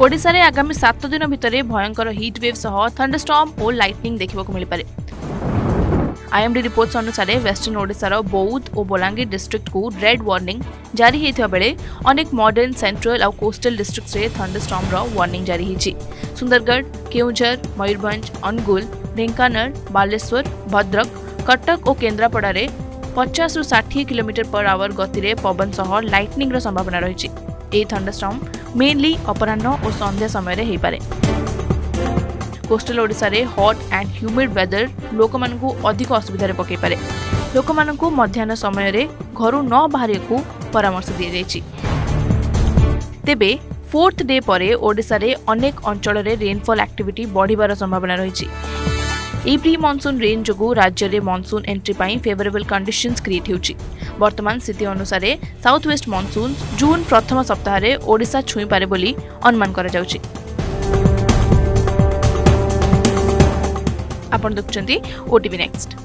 ओडिशा रे आगामी 7 दिन भितर भयंकर हिट वेव सह थंडरस्टॉर्म और लाइटनिंग देखा मिल पारे। आईएमडी रिपोर्ट्स अनुसार वेस्टर्न ओडिशार बौद्ध और बलांगीर डिस्ट्रिक्ट को रेड वार्निंग जारी होता बेले अनेक मॉडर्न सेंट्रल और कोस्टल डिस्ट्रिक्ट्स रे थंडरस्टॉर्म रो वार्निंग जारी होती। सुंदरगढ़, केउझर, मयूरभंज, अनुगुल, ढेंकानाल, बालेश्वर, भद्रक, कटक और केन्द्रापड़ा रे 50 ରୁ 60 km/h गति रे पवन सह लाइटनिंग रो संभावना रही। ए थंडरस्टॉर्म मेनली अपराह्न और संध्या समय रे हेई पारे। कोस्टल ओडिशा रे हॉट एंड ह्यूमिड वेदर लोकमानकु अधिक असुविधा पकई पारे। लोकमानकु मध्याह्न समय रे घरु न बाहरियाकु परामर्श दिया जायछि। तेबे 4th डे परे ओडिशा रे अनेक अंचल रे रेनफॉल एक्टिविटी बढ़िबार संभावना रही। ए प्री मॉनसून रेन जोगु राज्य रे मॉनसून एंट्री पाई फेवरेबल कंडीशंस क्रिएट होउछि। वर्तमान स्थिति अनुसार साउथ वेस्ट मॉनसून जून प्रथम सप्ताह रे ओडिशा छुई पारे बोली अनुमान करा जाउछि। आपण देखुछंती ओटीवी नेक्स्ट।